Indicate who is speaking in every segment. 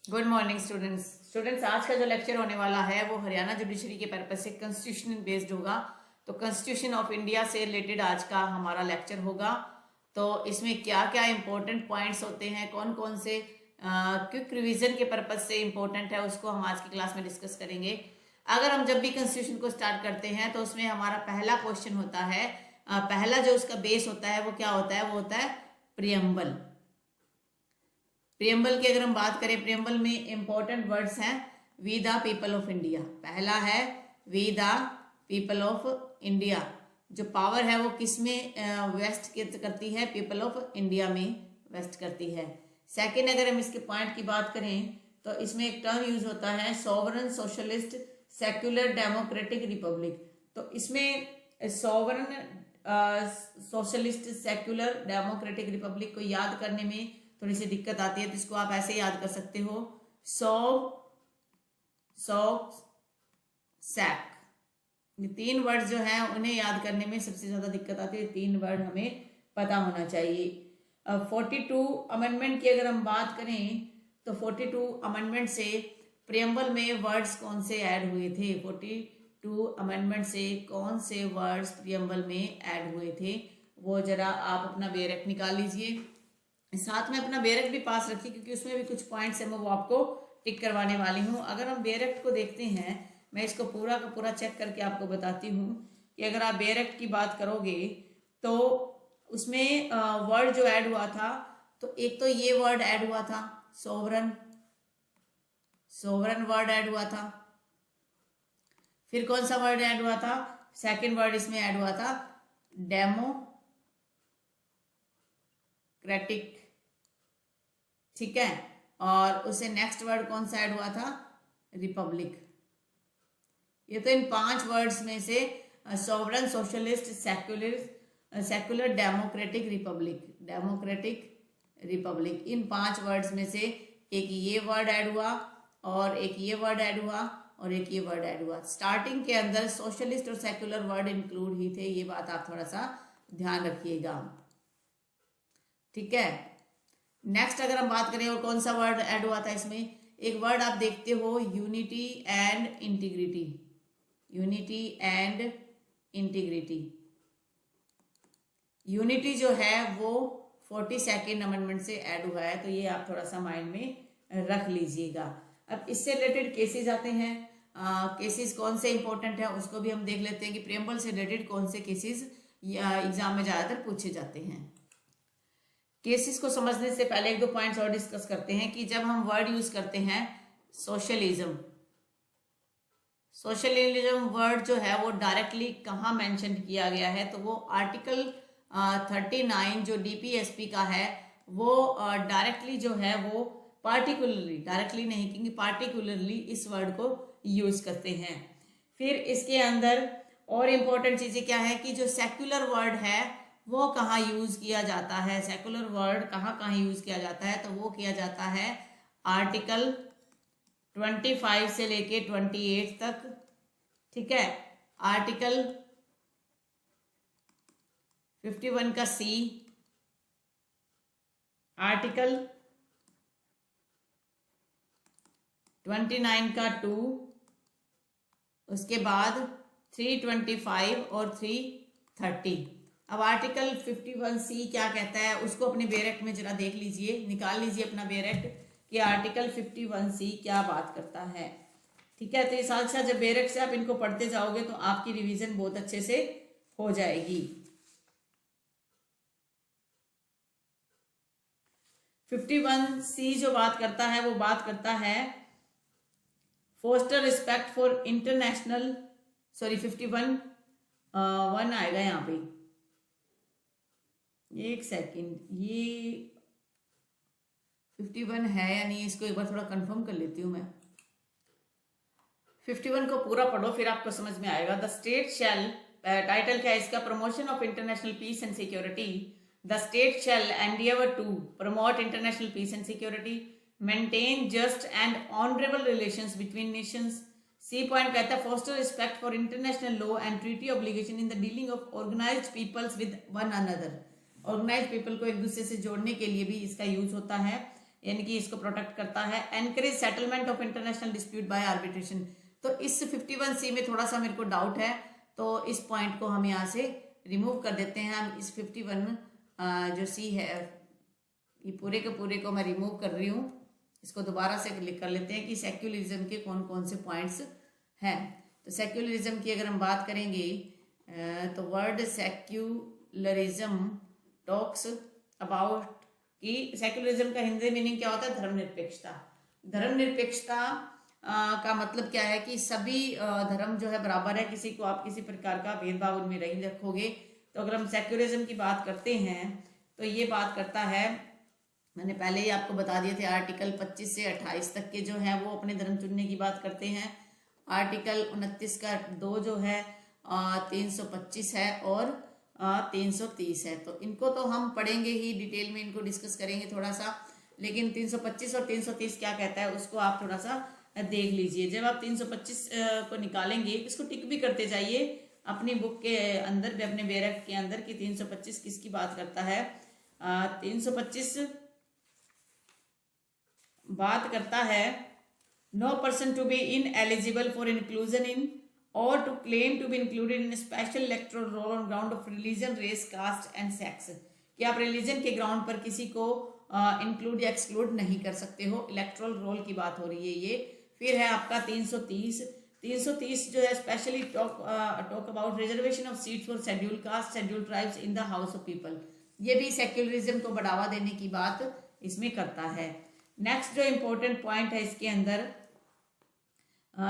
Speaker 1: Good morning students आज का जो लेक्चर होने वाला है वो हरियाणा जुडिशरी के पर्पज से कॉन्स्टिट्यूशन बेस्ड होगा। तो कॉन्स्टिट्यूशन ऑफ इंडिया से रिलेटेड आज का हमारा लेक्चर होगा। तो इसमें क्या क्या इंपॉर्टेंट पॉइंट्स होते हैं, कौन कौन से क्विक रिवीजन के पर्पज से इंपॉर्टेंट है, उसको हम आज की क्लास में डिस्कस करेंगे। अगर हम जब भी कॉन्स्टिट्यूशन को स्टार्ट करते हैं तो उसमें हमारा पहला क्वेश्चन होता है, पहला जो उसका बेस होता है वो क्या होता है, वो होता है प्रियम्बल। प्रियम्बल की अगर हम बात करें, प्रियम्बल में इंपॉर्टेंट वर्ड्स हैं we the people of India. पहला है we the people of India. जो पावर है वो किस में वेस्ट करती है, पीपल ऑफ इंडिया में वेस्ट करती है। सेकंड, अगर हम इसके पॉइंट की बात करें तो इसमें एक टर्म यूज होता है sovereign socialist secular democratic Republic. तो इसमें sovereign socialist secular democratic Republic को याद करने में थोड़ी सी दिक्कत आती है, तो इसको आप ऐसे याद कर सकते हो सैक। ये तीन वर्ड जो हैं उन्हें याद करने में सबसे ज्यादा दिक्कत आती है, तीन वर्ड हमें पता होना चाहिए। अब 42 अमेंडमेंट की अगर हम बात करें तो 42 अमेंडमेंट से प्रियम्बल में वर्ड्स कौन से ऐड हुए थे, 42 अमेंडमेंट से कौन से वर्ड्स प्रियम्बल में ऐड हुए थे, वो जरा आप अपना बेरक निकाल लीजिए। साथ में अपना बेरक भी पास रखिए क्योंकि उसमें भी कुछ पॉइंट्स है, मैं वो आपको टिक करवाने वाली हूँ। अगर हम बेरक को देखते हैं, मैं इसको पूरा का पूरा चेक करके आपको बताती हूँ कि अगर आप बेरक की बात करोगे तो उसमें वर्ड जो ऐड हुआ था, तो एक तो ये वर्ड ऐड हुआ था सोवरन, सोवरन वर्ड ऐड हुआ था। फिर कौन सा वर्ड ऐड हुआ था, सेकंड वर्ड इसमें ऐड हुआ था डेमोक्रेटिक, ठीक है। और उसे नेक्स्ट वर्ड कौन सा ऐड हुआ था, रिपब्लिक। ये तो इन 5 वर्ड्स में से sovereign socialist secular democratic republic, इन 5 वर्ड्स में से एक ये वर्ड ऐड हुआ और एक ये वर्ड ऐड हुआ और एक ये वर्ड ऐड हुआ। स्टार्टिंग के अंदर सोशलिस्ट और सेक्युलर वर्ड इंक्लूड ही थे, ये बात आप थोड़ा सा ध्यान रखिएगा, ठीक है। नेक्स्ट अगर हम बात करें और कौन सा वर्ड ऐड हुआ था, इसमें एक वर्ड आप देखते हो unity and integrity, unity and integrity. Unity जो है वो 42nd अमेंडमेंट से ऐड हुआ है, तो ये आप थोड़ा सा माइंड में रख लीजिएगा। अब इससे रिलेटेड केसेस आते हैं, केसेस कौन से इंपॉर्टेंट है उसको भी हम देख लेते हैं कि प्रियम्बल से रिलेटेड कौन से केसेस एग्जाम में ज्यादातर पूछे जाते हैं। केसेस को समझने से पहले एक दो पॉइंट्स और डिस्कस करते हैं कि जब हम वर्ड यूज करते हैं सोशलिज्म, सोशलिज्म वर्ड जो है वो डायरेक्टली कहाँ मेंशन किया गया है, तो वो आर्टिकल 39 जो डीपीएसपी का है वो डायरेक्टली जो है वो पार्टिकुलरली, डायरेक्टली नहीं क्योंकि पार्टिकुलरली इस वर्ड को यूज करते हैं। फिर इसके अंदर और इम्पोर्टेंट चीजें क्या है कि जो सेक्युलर वर्ड है वो कहाँ यूज किया जाता है, सेकुलर वर्ड कहाँ कहाँ यूज किया जाता है, तो वो किया जाता है आर्टिकल 25 से लेके 28 तक, ठीक है। आर्टिकल 51 का सी, आर्टिकल 29 का 2, उसके बाद 325 और 330। अब आर्टिकल 51C क्या कहता है उसको अपने बेरेक्ट में जरा देख लीजिए, निकाल लीजिए अपना बेरेक्ट कि आर्टिकल 51C क्या बात करता है, ठीक है। तो ये साथ साथ जब बेरेक्ट से आप इनको पढ़ते जाओगे तो आपकी रिवीजन बहुत अच्छे से हो जाएगी। 51C जो बात करता है वो बात करता है foster respect for international, sorry 51 1 आएगा यहाँ पे, एक सेकंड, ये 51 है या नहीं इसको एक बार थोड़ा कंफर्म कर लेती हूँ मैं। 51 को पूरा पढ़ो फिर आपको समझ में आएगा। द स्टेट शैल, टाइटल क्या है इसका, promotion of international peace and security. The state shall endeavour to promote international peace and security, maintain just and honourable relations between nations. C point कहता है foster respect for international law and treaty obligation in the dealing of organized peoples with one another. Organize people को एक दूसरे से जोड़ने के लिए भी इसका यूज होता है। यानी कि इसको प्रोटेक्ट करता है। Encourage settlement of international dispute by arbitration, तो इस 51C में थोड़ा सा मेरे को डाउट है, तो इस पॉइंट को हम यहाँ से रिमूव कर देते हैं। हम इस 51 जो सी है, ये पूरे के पूरे को मैं रिमूव कर रही हूँ। इसको दोबारा से क्लिक कर लेते हैं कि सेक्युलरिज्म के कौन कौन से पॉइंट्स हैं। तो सेक्युलरिज्म की अगर हम बात करेंगे तो वर्ड सेक्युलरिज्म टॉक्स अबाउट कि सेक्युलरिज्म का हिंदी मीनिंग क्या होता है, धर्मनिरपेक्षता। धर्मनिरपेक्षता का मतलब क्या है कि सभी धर्म जो है बराबर है, किसी को आप किसी प्रकार का भेदभाव उनमें नहीं रखोगे। तो अगर हम सेक्युलरिज्म की बात करते हैं तो ये बात करता है, मैंने पहले ही आपको बता दिए थे, आर्टिकल 25 से 28 तक के जो है वो अपने धर्म चुनने की बात करते हैं। आर्टिकल 29 का 2 जो है 325 है और 330 है। तो इनको तो हम पढ़ेंगे ही, डिटेल में इनको डिस्कस करेंगे थोड़ा सा, लेकिन 325 और 330 क्या कहता है उसको आप थोड़ा सा देख लीजिए। जब आप 325 को निकालेंगे, इसको टिक भी करते जाइए अपनी बुक के अंदर, अपने बैरक के अंदर कि 325 किसकी बात करता है। 325 बात करता है no person to be ineligible for inclusion in or to claim to be included in special electoral roll on ground of religion, race, caste and sex, कि आप रिलीजन के ग्राउंड पर किसी को इंक्लूड या एक्सक्लूड नहीं कर सकते हो। इलेक्टोरल रोल की बात हो रही है ये। फिर है आपका 330 जो है specially talk about reservation of seats for schedule caste, schedule tribes in the house of people. ये भी सेक्युलरिज्म को बढ़ावा देने की बात इसमें करता है। नेक्स्ट जो इम्पोर्टेंट पॉइंट है इसके अंदर,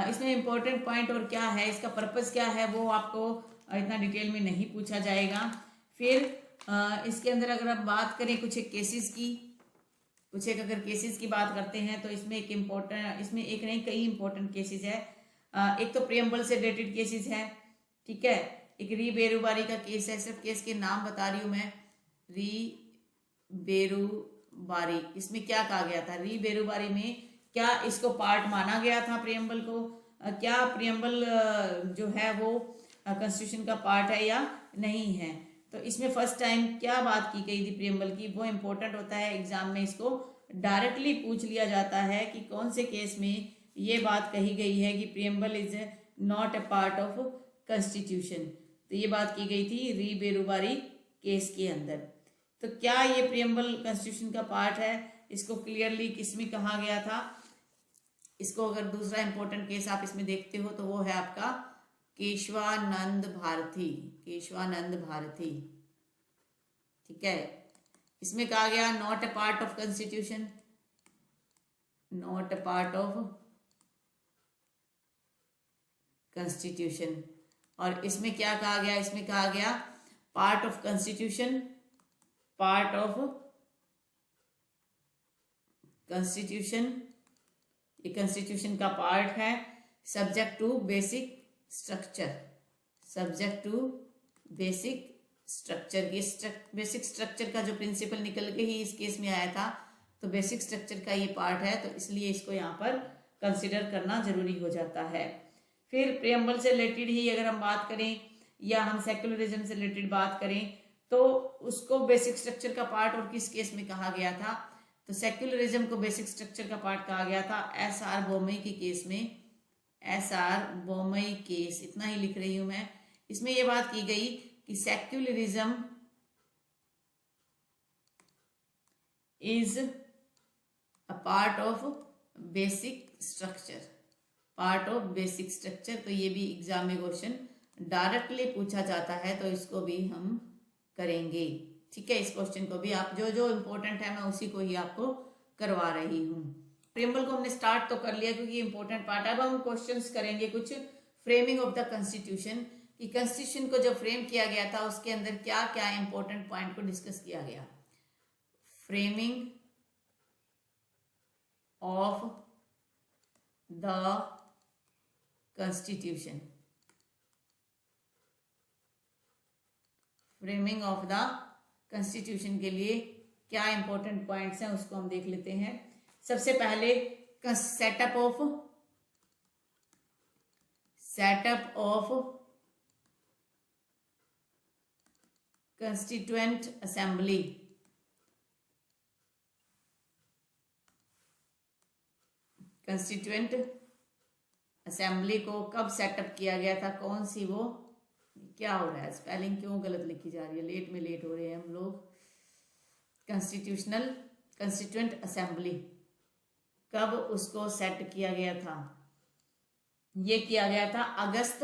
Speaker 1: इसमें इम्पोर्टेंट पॉइंट और क्या है, इसका पर्पस क्या है, वो आपको इतना डिटेल में नहीं पूछा जाएगा। फिर इसके अंदर अगर आप बात करें कुछ एक केसेस की, कुछ एक अगर केसेस की बात करते हैं तो इसमें एक इम्पोर्टेंट, इसमें एक नहीं कई इम्पोर्टेंट केसेस है। एक तो प्रियम्बल से रिलेटेड केसेस है, ठीक है। एक री बेरुबारी का केस है, सिर्फ केस के नाम बता रही हूँ मैं, री बेरुबारी। इसमें क्या कहा गया था, री बेरुबारी में क्या इसको पार्ट माना गया था प्रियम्बल को, क्या प्रियम्बल जो है वो कॉन्स्टिट्यूशन का पार्ट है या नहीं है। तो इसमें फर्स्ट टाइम क्या बात की गई थी प्रियम्बल की, वो इम्पोर्टेंट होता है। एग्जाम में इसको डायरेक्टली पूछ लिया जाता है कि कौन से केस में ये बात कही गई है कि preamble is not a part of constitution. तो ये बात की गई थी री बेरुबारी केस के अंदर। तो क्या ये प्रियम्बल कॉन्स्टिट्यूशन का पार्ट है, इसको क्लियरली किसमें कहा गया था। इसको अगर दूसरा इंपॉर्टेंट केस आप इसमें देखते हो तो वो है आपका केशवानंद भारती, केशवानंद भारती, ठीक है। इसमें कहा गया not a part of constitution, not a part of constitution. और इसमें क्या कहा गया, इसमें कहा गया part of constitution, part of constitution, ये कॉन्स्टिट्यूशन का पार्ट है। Subject to basic structure, subject to basic structure. ये बेसिक स्ट्रक्चर का जो प्रिंसिपल निकल के ही इस केस में आया था, तो बेसिक स्ट्रक्चर का ये पार्ट है, तो इसलिए इसको यहाँ पर कंसिडर करना जरूरी हो जाता है। फिर प्रियम्बल से रिलेटेड ही अगर हम बात करें या हम सेक्युलरिज्म से रिलेटेड बात करें तो उसको बेसिक स्ट्रक्चर का पार्ट और किस केस में कहा गया था, तो सेक्युलरिज्म को बेसिक स्ट्रक्चर का पार्ट कहा गया था एस.आर. बोमई के केस में, एस.आर. बोमई केस, इतना ही लिख रही हूं मैं। इसमें यह बात की गई कि secularism is a part of basic structure, part of basic structure. तो ये भी एग्जाम में क्वेश्चन डायरेक्टली पूछा जाता है, तो इसको भी हम करेंगे, ठीक है। इस क्वेश्चन को भी आप जो जो इम्पोर्टेंट है मैं उसी को ही आपको करवा रही हूँ। प्रियम्बल को हमने स्टार्ट तो कर लिया क्योंकि इंपॉर्टेंट पार्ट है। अब हम क्वेश्चंस करेंगे कुछ फ्रेमिंग ऑफ द कॉन्स्टिट्यूशन, कि कॉन्स्टिट्यूशन को जो फ्रेम किया गया था उसके अंदर क्या क्या इंपॉर्टेंट पॉइंट को डिस्कस किया गया। Framing of the constitution, framing of the constitution के लिए क्या इंपॉर्टेंट पॉइंट्स हैं उसको हम देख लेते हैं। सबसे पहले setup of constituent assembly, constituent assembly को कब सेटअप किया गया था, कौन सी वो, क्या हो रहा है, स्पेलिंग क्यों गलत लिखी जा रही है, लेट में लेट हो रहे हैं हम लोग। कंस्टिट्यूएंट असेंबली कब उसको सेट किया गया था, ये किया गया था अगस्त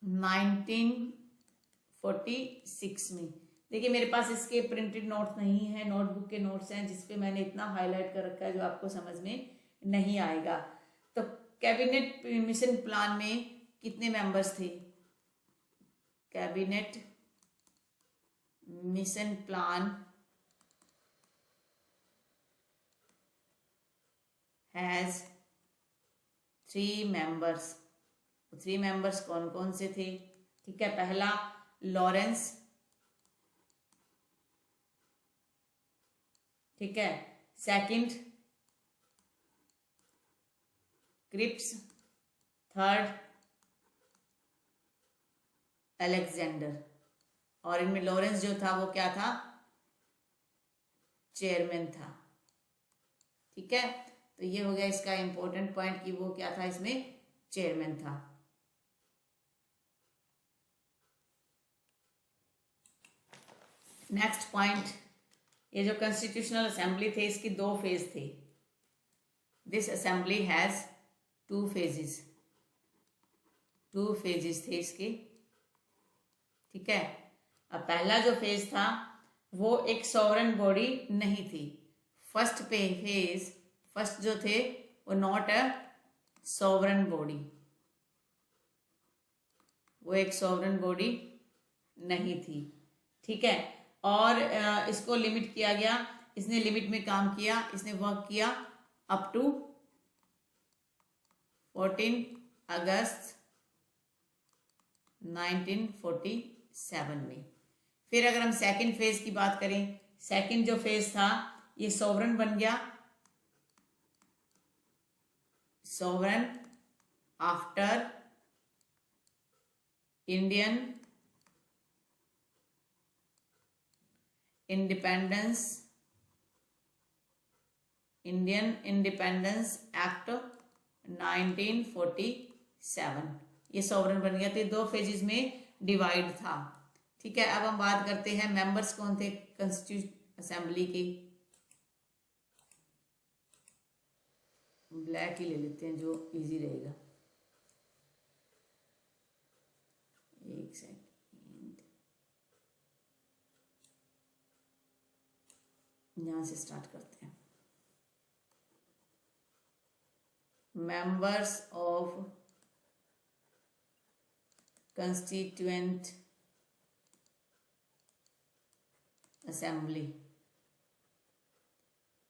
Speaker 1: 1946 में। देखिए मेरे पास इसके प्रिंटेड नोट्स नहीं है, नोटबुक के नोट्स हैं जिसपे मैंने इतना हाईलाइट कर रखा है जो आपको समझ में नहीं आएगा। तो कैबिनेट मिशन प्लान में कितने मेंबर्स थे, cabinet mission plan has 3 members. 3 members कौन कौन से थे, ठीक है। पहला लॉरेंस, ठीक है। Second Cripps, third Alexander. और इनमें लॉरेंस जो था वो क्या था, चेयरमैन था, ठीक है। तो ये हो गया इसका इंपॉर्टेंट पॉइंट कि वो क्या था, इसमें चेयरमैन था। नेक्स्ट पॉइंट, ये जो कॉन्स्टिट्यूशनल असेंबली थे इसकी 2 फेज थे। This assembly has 2 phases, 2 phases थे इसके, ठीक है। अब पहला जो फेज था वो एक सॉवरेन बॉडी नहीं थी। फर्स्ट जो थे वो नॉट अ सॉवरेन बॉडी, वो एक सॉवरेन बॉडी नहीं थी, ठीक है। और इसको लिमिट किया गया, इसने लिमिट में काम किया, इसने वर्क किया अप टू 14 अगस्त 1947 में। फिर अगर हम सेकंड फेज की बात करें, सेकंड जो फेज था ये सॉवरेन बन गया, sovereign after Indian independence act 1947, ये सॉवरेन बन गया। तो 2 फेजेस में डिवाइड था, ठीक है। अब हम बात करते हैं मेंबर्स कौन थे कॉन्स्टिट्यूशन असेंबली के। ब्लैक ही ले लेते हैं जो इजी रहेगा। एक सेकेंड, यहां से स्टार्ट करते हैं। Members of constituent assembly,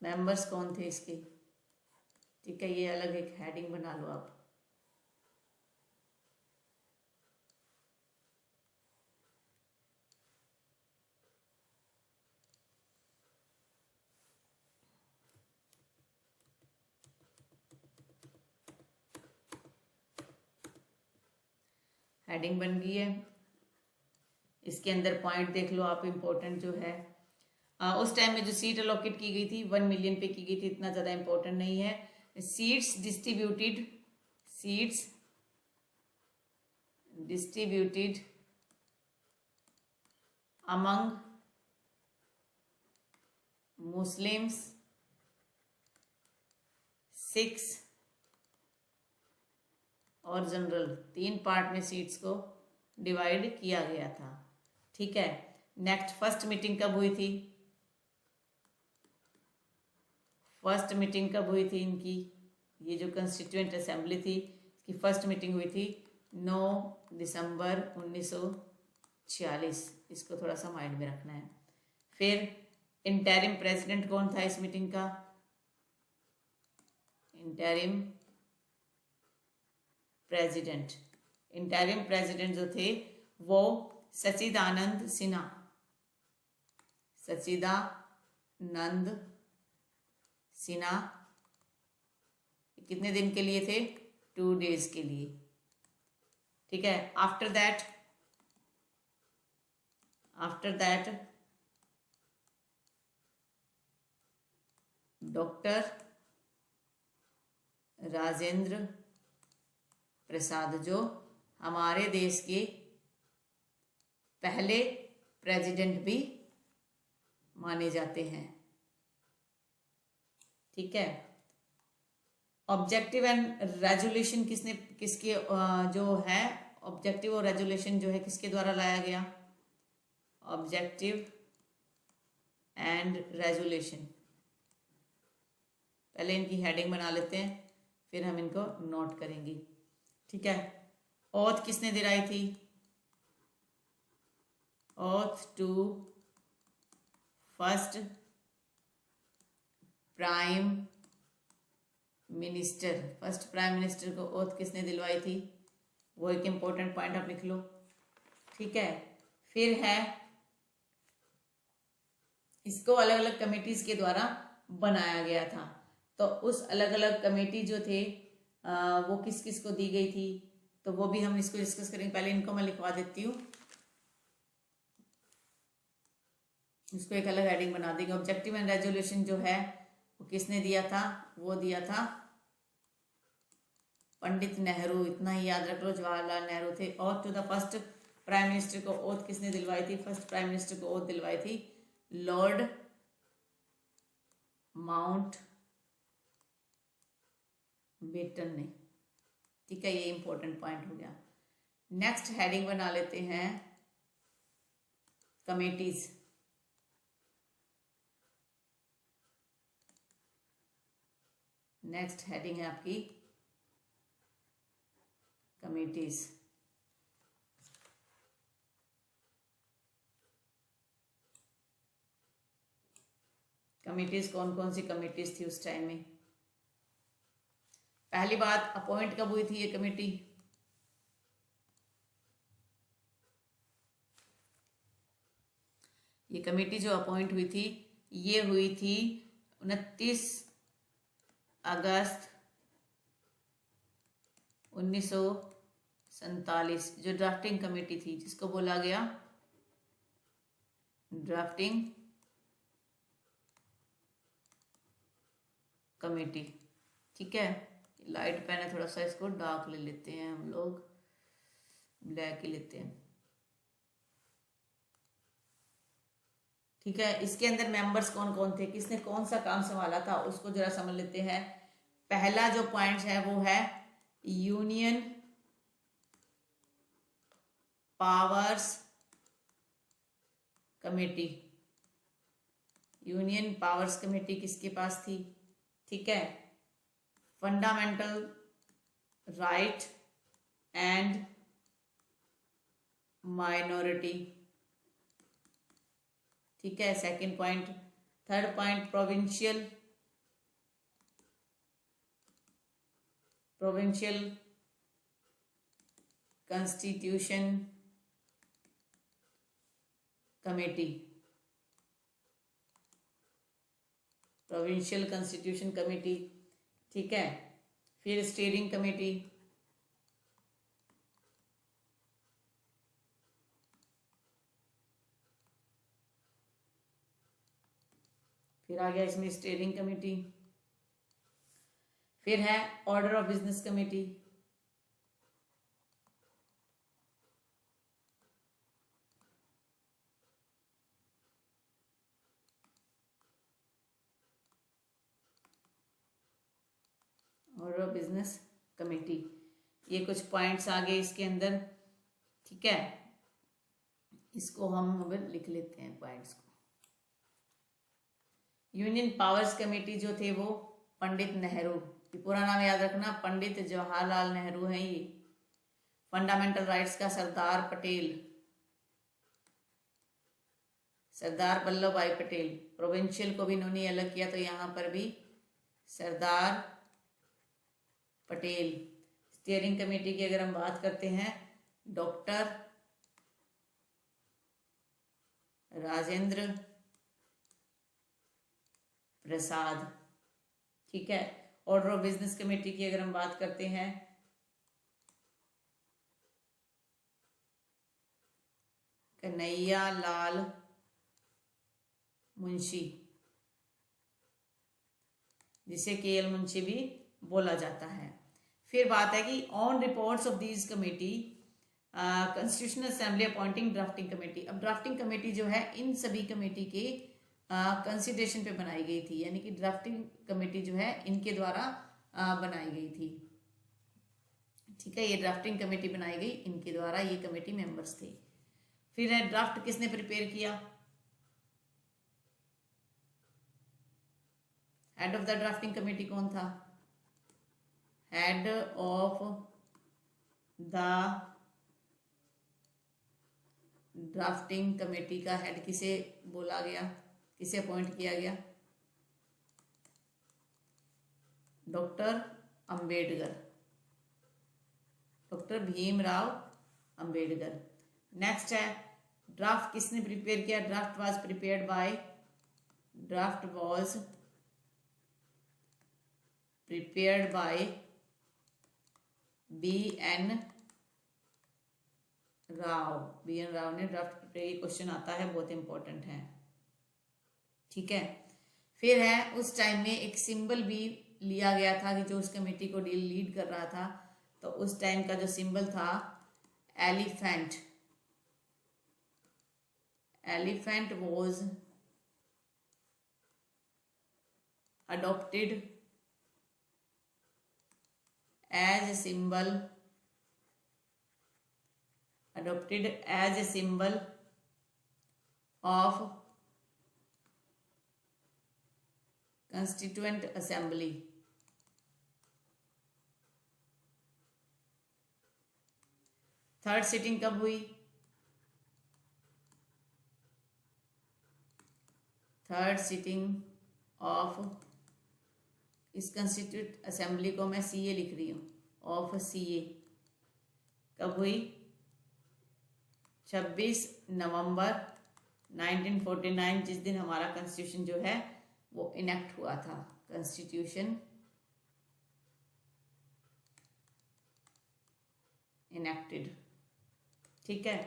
Speaker 1: members कौन थे इसके, ठीक है। ये अलग एक हेडिंग बना लो आप। हेडिंग बन गई है, इसके अंदर पॉइंट देख लो आप, इंपॉर्टेंट जो है। उस टाइम में जो सीट अलोकेट की गई थी 1 मिलियन पे की गई थी, इतना ज़्यादा इंपॉर्टेंट नहीं है। Seats distributed among Muslims, Sikhs और जनरल, 3 पार्ट में सीट्स को डिवाइड किया गया था, ठीक है। नेक्स्ट, फर्स्ट मीटिंग कब हुई थी, फर्स्ट मीटिंग कब हुई थी इनकी, ये जो कंस्टिट्यूएंट असेंबली थी इसकी फर्स्ट मीटिंग हुई थी 9 दिसंबर 1946, इसको थोड़ा सा माइंड में रखना है। फिर इंटरिम प्रेसिडेंट कौन था इस मीटिंग का, इंटरिम प्रेसिडेंट जो थे वो सच्चिदानंद सिन्हा, कितने दिन के लिए थे, 2 डेज के लिए, ठीक है। After that doctor Rajendra Prasad, जो हमारे देश के पहले प्रेसिडेंट भी माने जाते हैं। ठीक है। ऑब्जेक्टिव एंड रेजोल्यूशन किसके जो है, ऑब्जेक्टिव और रेजोल्यूशन जो है किसके द्वारा लाया गया? Objective and resolution. पहले इनकी हेडिंग बना लेते हैं, फिर हम इनको नोट करेंगे। ठीक है। ओथ किसने दिलाई थी? Oath to first prime minister. First prime minister को ओथ किसने दिलवाई थी? वो एक इंपॉर्टेंट पॉइंट आप लिख लो। ठीक है। फिर है, इसको अलग अलग कमेटीज के द्वारा बनाया गया था, तो उस अलग अलग कमेटी जो थे वो किस किस को दी गई थी, तो वो भी हम इसको डिस्कस करेंगे। पहले इनको मैं लिखवा देती हूँ, इसको एक अलग हेडिंग बना देंगे। ऑब्जेक्टिव एंड रेजोल्यूशन जो है वो किसने दिया था? वो दिया था पंडित नेहरू। इतना ही याद रख लो, जवाहरलाल नेहरू थे। और to the first prime minister को ओथ किसने दिलवाई थी? फर्स्ट प्राइम मिनिस्टर को ओथ दिलवाई थी लॉर्ड माउंट बेटन ने। ठीक है, ये इंपॉर्टेंट पॉइंट हो गया। नेक्स्ट हेडिंग बना लेते हैं कमेटीज। नेक्स्ट हेडिंग है आपकी कमेटीज। कमेटीज कौन कौन सी कमेटीज थी उस टाइम में? पहली बात, अपॉइंट कब हुई थी ये कमेटी? ये कमेटी जो अपॉइंट हुई थी, ये हुई थी 29 अगस्त 1947। जो ड्राफ्टिंग कमेटी थी, जिसको बोला गया ड्राफ्टिंग कमेटी। ठीक है। लाइट पेन है, थोड़ा सा इसको डार्क ले लेते हैं हम लोग, ब्लैक ही लेते हैं। ठीक है। इसके अंदर मेंबर्स कौन कौन थे, किसने कौन सा काम संभाला था, उसको जरा समझ लेते हैं। पहला जो पॉइंट है वो है union powers committee. Union powers committee किसके पास थी? ठीक है। Fundamental right and minority. ठीक है, second point. Third point, provincial constitution committee. Provincial constitution committee. ठीक है। फिर स्टीयरिंग कमेटी। फिर आ गया इसमें स्टीयरिंग कमेटी। फिर है order of business committee. Order of business committee, ये कुछ पॉइंट्स आ गए इसके अंदर। ठीक है, इसको हम अब लिख लेते हैं पॉइंट्स को। यूनियन पावर्स कमेटी जो थे वो पंडित नेहरू, पूरा नाम याद रखना, पंडित जवाहरलाल नेहरू हैं ये। फंडामेंटल राइट्स का सरदार पटेल, सरदार वल्लभ भाई पटेल। प्रोविंशियल को भी इन्होंने अलग किया, तो यहाँ पर भी सरदार पटेल। स्टीयरिंग कमेटी की अगर हम बात करते हैं, डॉक्टर राजेंद्र प्रसाद। ठीक है। ऑर्डर ऑफ बिजनेस कमेटी की अगर हम बात करते हैं, कन्हैया लाल मुंशी, जिसे केएल मुंशी भी बोला जाता है। फिर बात है कि on reports of these committee constitutional assembly appointing drafting committee. अब ड्राफ्टिंग कमेटी जो है इन सभी कमेटी के कंसिडरेशन पे बनाई गई थी, यानी कि ड्राफ्टिंग कमेटी जो है इनके द्वारा बनाई गई थी। ठीक है, ये ड्राफ्टिंग कमेटी बनाई गई इनके द्वारा, ये कमेटी मेंबर्स थे। फिर है ड्राफ्ट किसने प्रिपेयर किया? Head of the drafting committee कौन था? Head of the drafting committee का हेड किसे बोला गया, किसे अपॉइंट किया गया? Doctor Ambedkar, doctor Bhimrao Ambedkar. Next है ड्राफ्ट किसने प्रिपेयर किया? Draft was prepared by, draft was prepared by B.N. Rao. B.N. Rao ने ड्राफ्ट प्रिपेयर, ये क्वेश्चन आता है, बहुत इंपॉर्टेंट है। ठीक है, फिर है उस टाइम में एक सिंबल भी लिया गया था कि जो उस कमेटी को लीड कर रहा था, तो उस टाइम का जो सिंबल था elephant. Elephant was adopted as a symbol, adopted as a symbol of Constituent Assembly। Third sitting कब हुई? थर्ड सिटिंग ऑफ, इस कंस्टिट्यूट असेंबली को मैं CA लिख रही हूँ, ऑफ CA कब हुई? 26 नवंबर 1949, जिस दिन हमारा कॉन्स्टिट्यूशन जो है वो इनेक्ट हुआ था। Constitution enacted. ठीक है,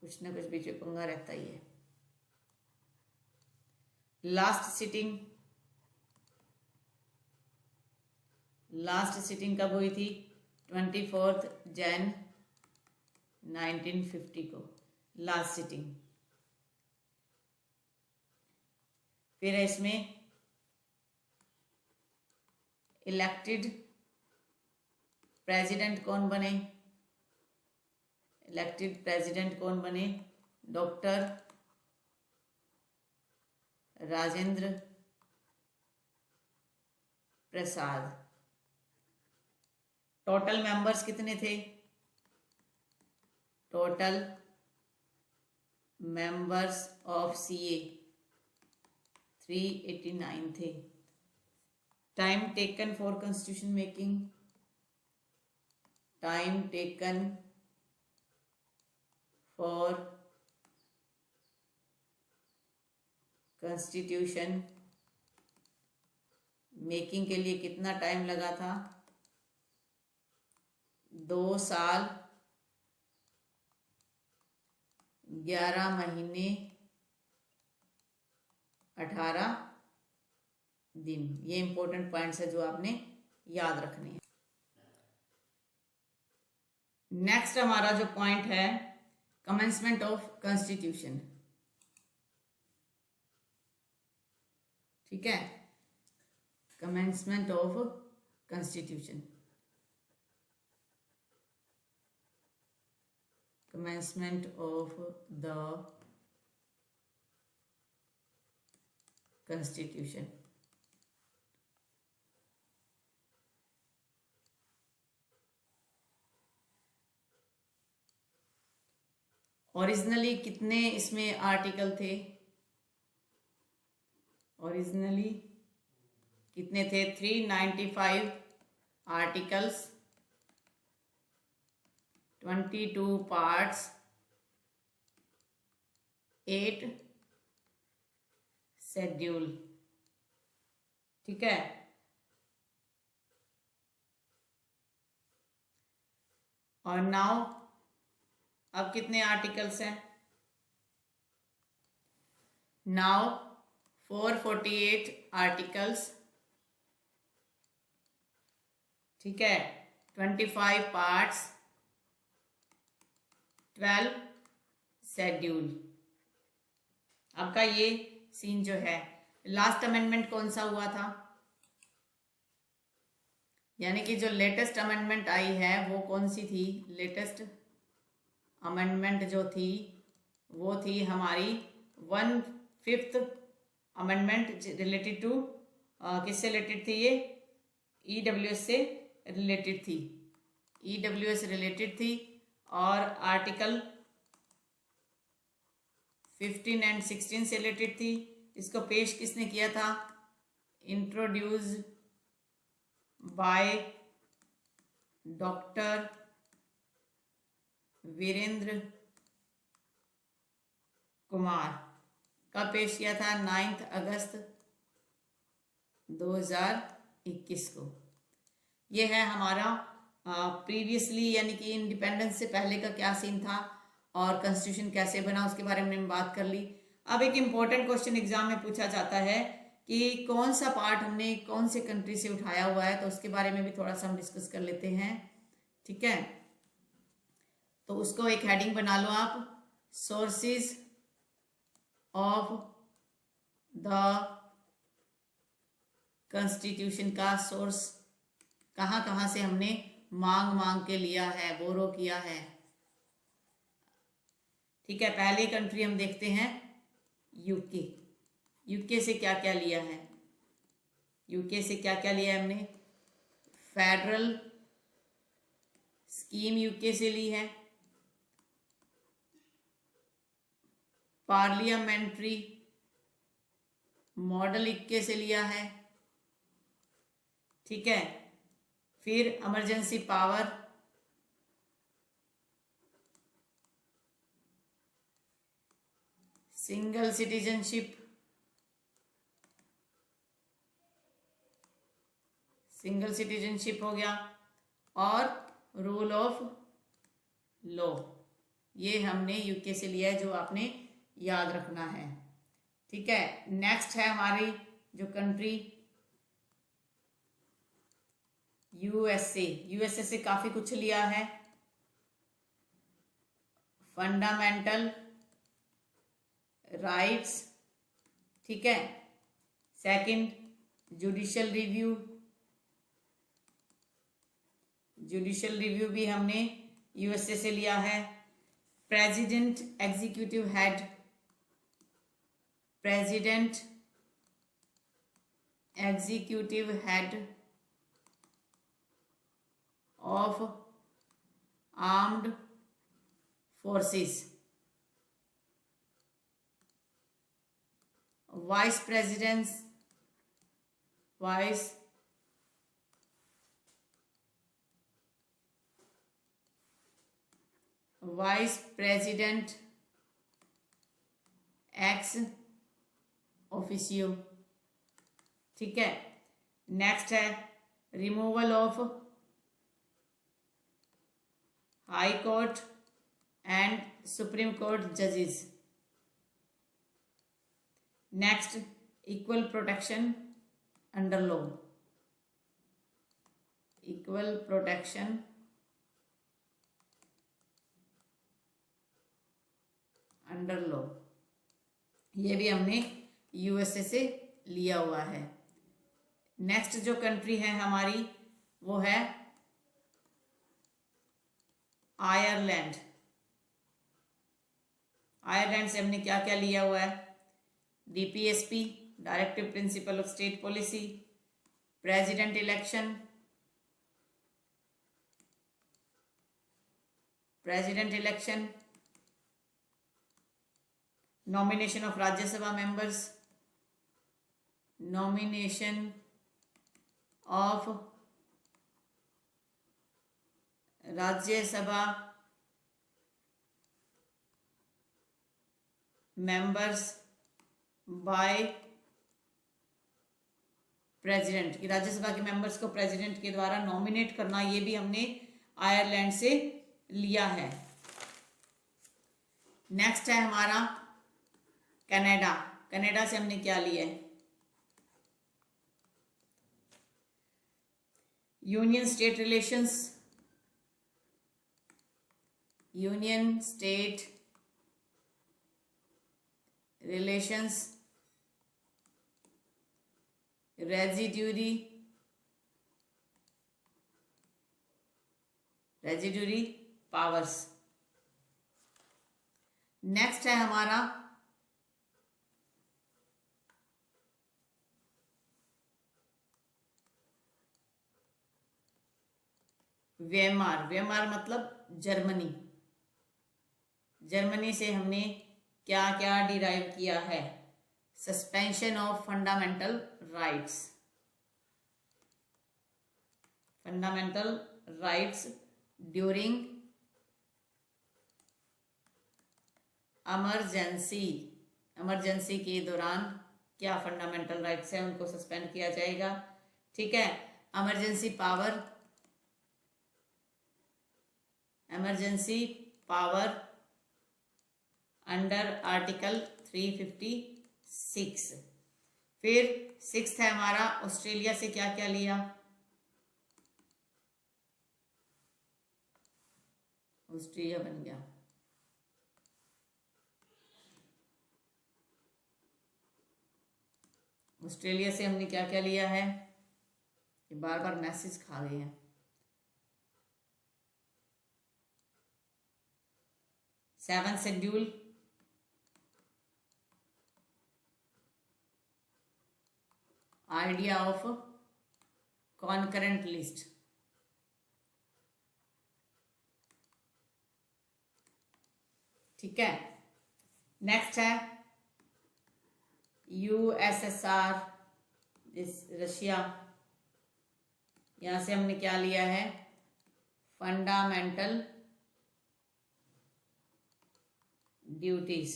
Speaker 1: कुछ ना कुछ बीच में पंगा रहता ही है। लास्ट सिटिंग कब हुई थी? 24 जन 1950 को लास्ट सिटिंग। फिर इसमें इलेक्टेड प्रेसिडेंट कौन बने? इलेक्टेड प्रेसिडेंट कौन बने? Doctor Rajendra Prasad. Total members कितने थे? टोटल मेंबर्स ऑफ CA 389 थे। Time taken for constitution making, time taken for constitution making के लिए कितना टाइम लगा था? 2 साल 11 महीने 18 दिन। ये इंपॉर्टेंट पॉइंट्स है जो आपने याद रखने हैं। नेक्स्ट हमारा जो पॉइंट है कमेंसमेंट ऑफ कॉन्स्टिट्यूशन। ठीक है, commencement of constitution, commencement of the constitution। Originally कितने इसमें आर्टिकल थे? ओरिजिनली कितने थे? 395 आर्टिकल्स, 22 पार्ट्स, 8 शेड्यूल। ठीक है, और नाउ अब कितने आर्टिकल्स हैं? नाउ 448 आर्टिकल्स ठीक है, 25 पार्ट्स, 12 शेड्यूल। आपका ये सीन जो है, लास्ट अमेंडमेंट कौन सा हुआ था, यानी कि जो लेटेस्ट अमेंडमेंट आई है वो कौन सी थी, लेटेस्ट अमेंडमेंट जो थी वो थी हमारी 1/5 अमेंडमेंट, रिलेटेड टू किससे रिलेटेड थी ये, EWS से रिलेटेड थी, EWS रिलेटेड थी, और आर्टिकल 15 एंड 16 से रिलेटेड थी। इसको पेश किसने किया था, introduce by doctor Virendra Kumar. कब पेश किया था, 9 अगस्त 2021 को। ये है हमारा प्रीवियसली, यानी कि इंडिपेंडेंस से पहले का क्या सीन था और कॉन्स्टिट्यूशन कैसे बना, उसके बारे में बात कर ली। अब एक इम्पोर्टेंट क्वेश्चन एग्जाम में पूछा जाता है कि कौन सा पार्ट हमने कौन से कंट्री से उठाया हुआ है, तो उसके बारे में भी थोड़ा सा हम डिस्कस कर लेते हैं। ठीक है, तो उसको एक हेडिंग बना लो आप, सोर्सेज ऑफ द कॉन्स्टिट्यूशन का सोर्स, कहाँ कहाँ से हमने मांग के लिया है, बोरो किया है। ठीक है, पहली कंट्री हम देखते हैं यूके। यूके से क्या क्या लिया है, यूके से क्या क्या लिया है हमने, फेडरल स्कीम यूके से ली है, पार्लियामेंट्री मॉडल यूके से लिया है। ठीक है, फिर emergency power, single citizenship, single citizenship हो गया, और रूल ऑफ लॉ, ये हमने यूके से लिया है, जो आपने याद रखना है। ठीक है, नेक्स्ट है हमारी जो कंट्री यूएसए। यूएसए से काफी कुछ लिया है, फंडामेंटल राइट्स। ठीक है, second judicial review, judicial review भी हमने यूएसए से लिया है, president executive head, president executive head of armed forces, vice president, vice president ex officio. ठीक है, नेक्स्ट है removal of high court and supreme court जजेस। Next, equal protection under law, equal protection under law, ये भी हमने USA से लिया हुआ है। नेक्स्ट जो कंट्री है हमारी वो है आयरलैंड। आयरलैंड से हमने क्या क्या लिया हुआ है, DPSP, directive principle of state policy, president election, nomination of Rajya Sabha members, nomination of Rajya Sabha members by president, कि राज्यसभा के मेंबर्स को प्रेसिडेंट के द्वारा नॉमिनेट करना, ये भी हमने आयरलैंड से लिया है। नेक्स्ट है हमारा कनाडा। कनाडा से हमने क्या लिया है, union state relations, union state relations, residuary powers. Next है हमारा वेमार। वेमार मतलब जर्मनी। जर्मनी से हमने क्या क्या डिराइव किया है? Suspension of fundamental rights, fundamental rights during emergency. Emergency के दौरान क्या फंडामेंटल राइट्स है उनको सस्पेंड किया जाएगा। ठीक है, emergency power, emergency power under article 356। फिर सिक्स्थ है हमारा ऑस्ट्रेलिया से क्या क्या लिया? ऑस्ट्रेलिया बन गया। ऑस्ट्रेलिया से हमने क्या क्या लिया है? ये बार बार मैसेज खा गए हैं। Seven schedule, idea of concurrent list, ठीक है। नेक्स्ट है यूएसएसआर, रशिया। यहां से हमने क्या लिया है? Fundamental duties.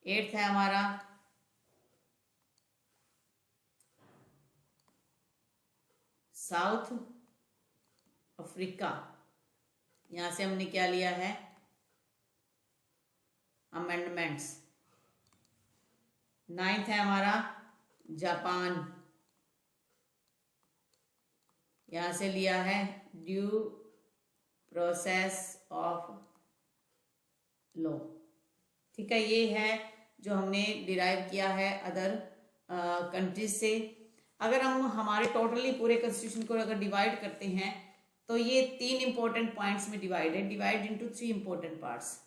Speaker 1: एट्थ है हमारा साउथ अफ्रीका। यहां से हमने क्या लिया है? अमेंडमेंट्स। नाइन्थ है हमारा जापान। यहां से लिया है ड्यू प्रोसेस ऑफ लॉ। ठीक है, ये है जो हमने डिराइव किया है अदर कंट्रीज से। अगर हम हमारे टोटली पूरे कॉन्स्टिट्यूशन को अगर डिवाइड करते हैं तो ये तीन इंपॉर्टेंट पॉइंट्स में डिवाइड है, divide into three important parts.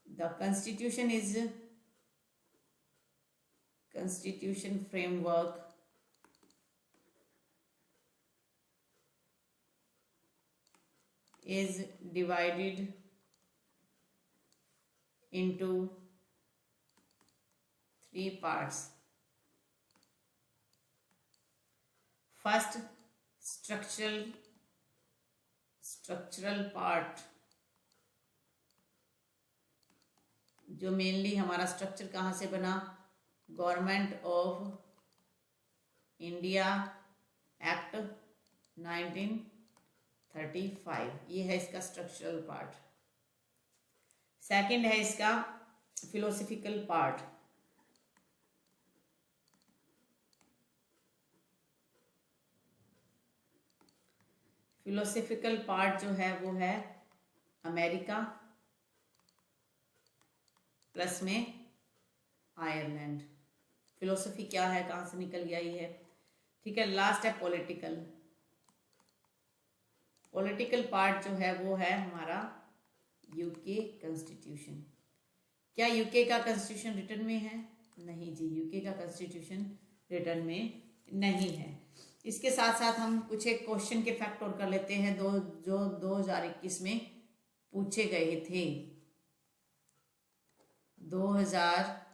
Speaker 1: The constitution is constitution framework is divided into three parts. First, structural part, जो मेनली हमारा स्ट्रक्चर कहाँ से बना? गवर्नमेंट ऑफ इंडिया एक्ट 1935, ये है इसका स्ट्रक्चरल पार्ट। सेकंड है इसका फिलोसफिकल पार्ट। फिलोसफिकल पार्ट जो है वो है अमेरिका प्लस में आयरलैंड। फिलोसफी क्या है, कहाँ से निकल गया ये है। ठीक है, लास्ट है पॉलिटिकल। पॉलिटिकल पार्ट जो है वो है हमारा यूके कॉन्स्टिट्यूशन। क्या यूके का कॉन्स्टिट्यूशन रिटर्न में है? नहीं जी, यूके का कॉन्स्टिट्यूशन रिटर्न में नहीं है। इसके साथ साथ हम कुछ एक क्वेश्चन के फैक्ट और कर लेते हैं जो 2021 में पूछे गए थे। 2000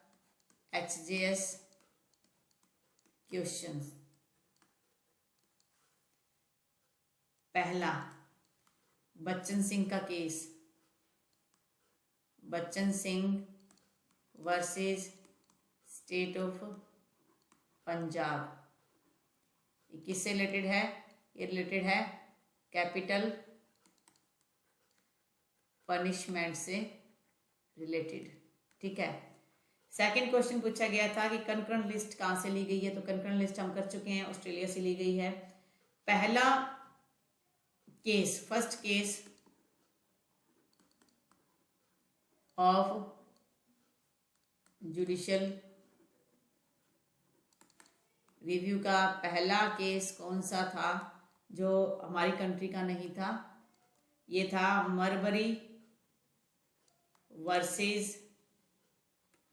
Speaker 1: HJS क्वेश्चंस। पहला, बच्चन सिंह का case, Bachchan Singh versus state of Punjab. ये किससे रिलेटेड है? ये रिलेटेड है कैपिटल पनिशमेंट से रिलेटेड। ठीक है। सेकंड क्वेश्चन पूछा गया था कि कंकरेंट लिस्ट कहाँ से ली गई है, तो कंकरेंट लिस्ट हम कर चुके हैं, ऑस्ट्रेलिया से ली गई है। पहला case, first case of judicial review का पहला केस कौन सा था जो हमारी कंट्री का नहीं था? ये था मरबरी वर्सेस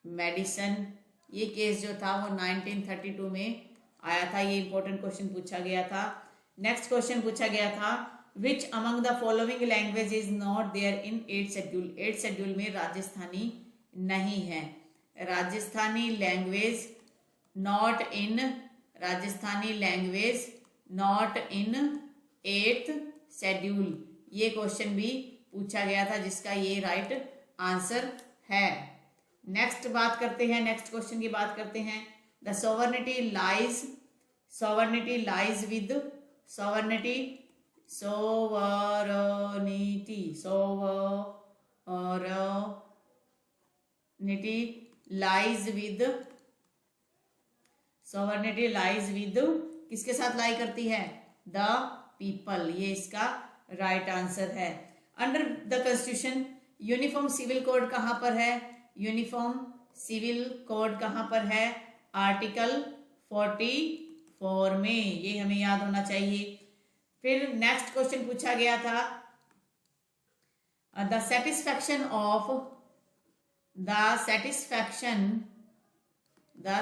Speaker 1: मेडिसन। ये केस जो था वो 1932 में आया था। ये इंपॉर्टेंट क्वेश्चन पूछा गया था। नेक्स्ट क्वेश्चन पूछा गया था which among the following language is not there in 8th schedule. 8th schedule में राजस्थानी नहीं है। Rajasthani language not in, Rajasthani language not in 8th schedule. ये क्वेश्चन भी पूछा गया था जिसका ये राइट आंसर है। नेक्स्ट बात करते हैं, नेक्स्ट क्वेश्चन की बात करते हैं। The sovereignty lies, sovereignty lies with, sovereignty, sovereignty, sovereignty lies with, sovereignty lies with किसके साथ लाई करती है? The people. ये इसका राइट आंसर है। Under the constitution uniform civil code कहां पर है? यूनिफॉर्म सिविल कोड कहां पर है? आर्टिकल 44 में। ये हमें याद होना चाहिए। फिर नेक्स्ट क्वेश्चन पूछा गया था the satisfaction of, the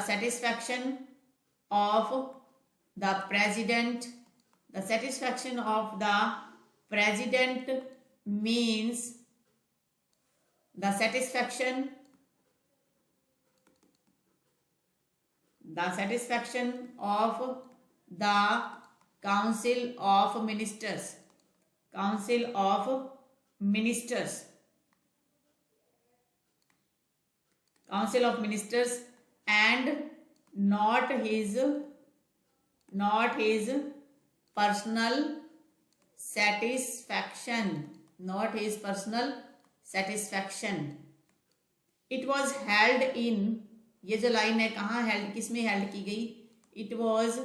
Speaker 1: satisfaction of the president, the satisfaction of the president means the satisfaction of the council of ministers, council of ministers, council of ministers and not his personal satisfaction, not his personal satisfaction. It was held in, ये जो line है कहाँ held, किस में held की गई? It was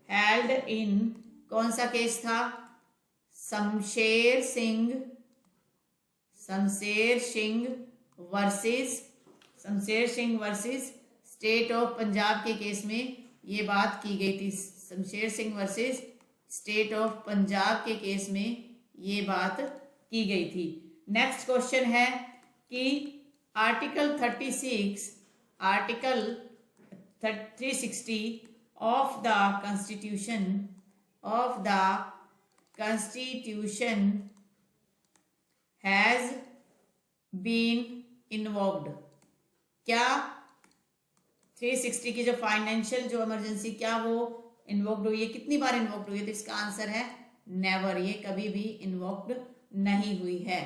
Speaker 1: held in, कौन सा केस था? Shamsher Singh versus state of Punjab के केस में ये बात की गई थी। Shamsher Singh versus state of Punjab के केस में ये बात की गई थी। नेक्स्ट क्वेश्चन है कि article 36, article 360 of the constitution has been invoked. क्या 360 की जो फाइनेंशियल जो इमरजेंसी, क्या वो इन्वोक्ड हुई है? कितनी बार इन्वोक्ड हुई है? तो इसका आंसर है नेवर। ये कभी भी इन्वोक्ड नहीं हुई है।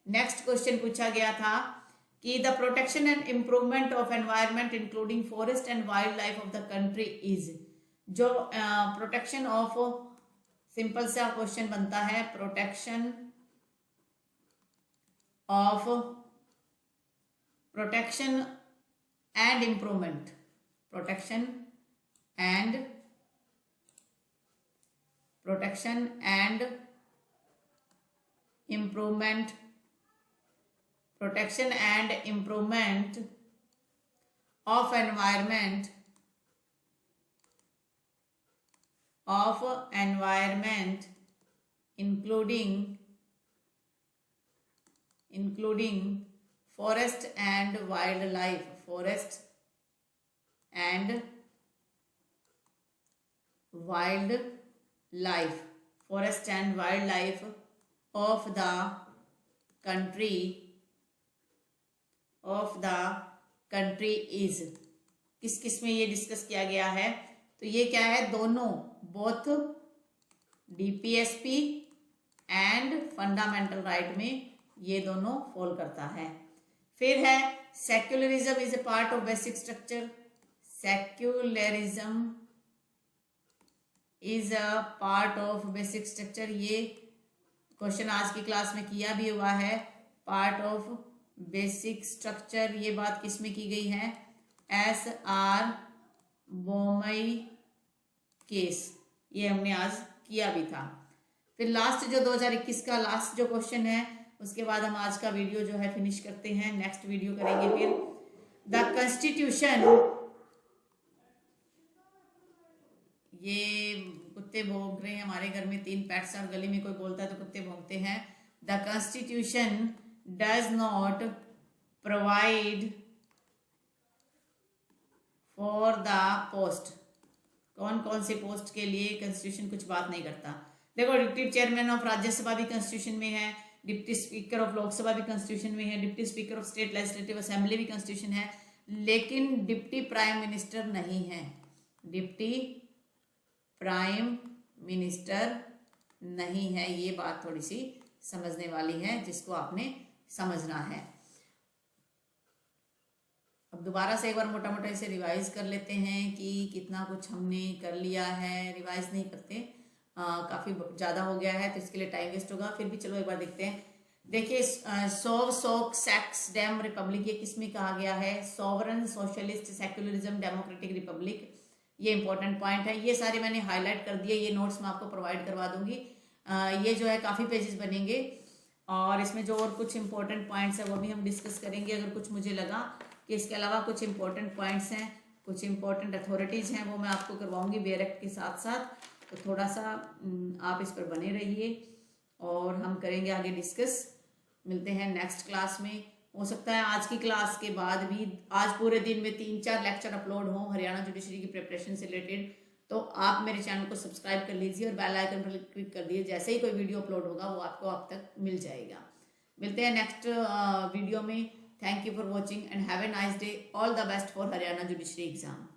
Speaker 1: नेक्स्ट क्वेश्चन पूछा गया था कि the protection and improvement of environment including forest and wild life of the country is. जो प्रोटेक्शन ऑफ, सिंपल सा क्वेश्चन बनता है, protection and improvement, protection and improvement, protection and improvement of environment including forest and wildlife, forest and wildlife of the country is। किस किस में ये discuss किया गया है? तो ये क्या है? दोनों, both DPSP and fundamental right में ये दोनों फॉल करता है। फिर है secularism is a part of basic structure. Secularism is a part of basic structure. ये क्वेश्चन आज की क्लास में किया भी हुआ है। पार्ट ऑफ बेसिक स्ट्रक्चर, ये बात किस में की गई है? SR बोमई केस, ये हमने आज किया भी था। फिर लास्ट जो 2021 का लास्ट जो क्वेश्चन है, उसके बाद हम आज का वीडियो जो है फिनिश करते हैं, नेक्स्ट वीडियो करेंगे। फिर द कॉन्स्टिट्यूशन, ये कुत्ते भौंक रहे हैं हमारे घर में, 3 पेट्स और गली में कोई बोलता है तो कुत्ते भौंकते हैं। The constitution does not provide for the post, कौन कौन से पोस्ट के लिए कॉन्स्टिट्यूशन कुछ बात नहीं करता। देखो, डिप्टी चेयरमैन ऑफ राज्यसभा भी कॉन्स्टिट्यूशन में है, डिप्टी स्पीकर ऑफ लोकसभा भी कॉन्स्टिट्यूशन में है, deputy speaker of state legislative assembly भी कॉन्स्टिट्यूशन है, लेकिन डिप्टी प्राइम मिनिस्टर नहीं है। डिप्टी प्राइम मिनिस्टर नहीं है, ये बात थोड़ी सी समझने वाली है, जिसको आपने समझना है। अब दोबारा से एक बार मोटा मोटा इसे रिवाइज कर लेते हैं कि कितना कुछ हमने कर लिया है। रिवाइज नहीं करते, काफ़ी ज़्यादा हो गया है तो इसके लिए टाइम वेस्ट होगा। फिर भी चलो एक बार देखते हैं। देखिए, सोक सेक्स डेम रिपब्लिक, ये किस में कहा गया है? Sovereign socialist secularism democratic Republic, ये इंपॉर्टेंट पॉइंट है। ये सारे मैंने हाईलाइट कर दिए, ये नोट्स मैं आपको प्रोवाइड करवा दूंगी। ये जो है काफ़ी पेजेस बनेंगे और इसमें जो और कुछ इंपॉर्टेंट पॉइंट्स है वो भी हम डिस्कस करेंगे। अगर कुछ मुझे लगा कि इसके अलावा कुछ इंपॉर्टेंट पॉइंट्स हैं, कुछ इंपॉर्टेंट अथॉरिटीज़ हैं, वो मैं आपको करवाऊंगी बेयर एक्ट के साथ साथ। तो थोड़ा सा आप इस पर बने रहिए और हम करेंगे आगे डिस्कस। मिलते हैं नेक्स्ट क्लास में। हो सकता है आज की क्लास के बाद भी आज पूरे दिन में 3-4 लेक्चर अपलोड हों हरियाणा जुडिशरी की प्रिपरेशन से रिलेटेड, तो आप मेरे चैनल को सब्सक्राइब कर लीजिए और बेल आइकन पर क्लिक कर दीजिए। जैसे ही कोई वीडियो अपलोड होगा वो आपको अब तक मिल जाएगा। मिलते हैं नेक्स्ट वीडियो में। Thank you for watching and have a nice day. All the best for Haryana judiciary exam.